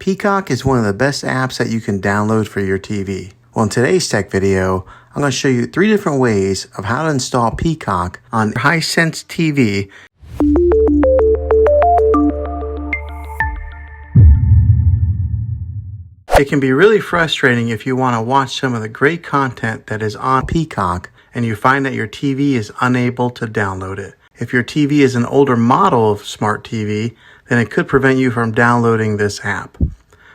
Peacock is one of the best apps that you can download for your TV. Well, in today's tech video, I'm going to show you 3 different ways of how to install Peacock on Hisense TV. It can be really frustrating if you want to watch some of the great content that is on Peacock and you find that your TV is unable to download it. If your TV is an older model of smart TV, then it could prevent you from downloading this app.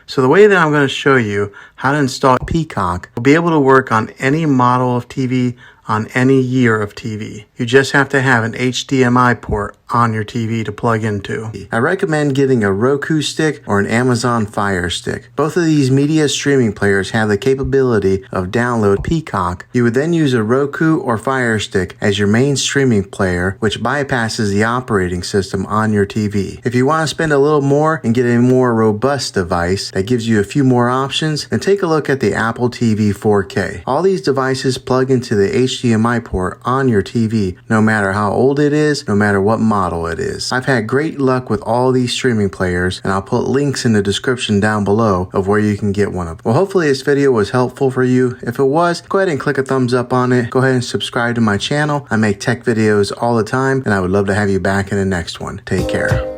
So the way that I'm going to show you how to install Peacock will be able to work on any model of TV, on any year of TV. You just have to have an HDMI port on your TV to plug into. I recommend getting a Roku stick or an Amazon Fire Stick. Both of these media streaming players have the capability of download Peacock. You would then use a Roku or Fire Stick as your main streaming player, which bypasses the operating system on your TV. If you want to spend a little more and get a more robust device that gives you a few more options, then take a look at the Apple TV 4K. All these devices plug into the HDMI port on your TV, no matter how old it is, no matter what model it is. I've had great luck with all these streaming players, and I'll put links in the description down below of where you can get one of them. Well, hopefully this video was helpful for you. If it was, go ahead and click a thumbs up on it. Go ahead and subscribe to my channel. I make tech videos all the time, and I would love to have you back in the next one. Take care.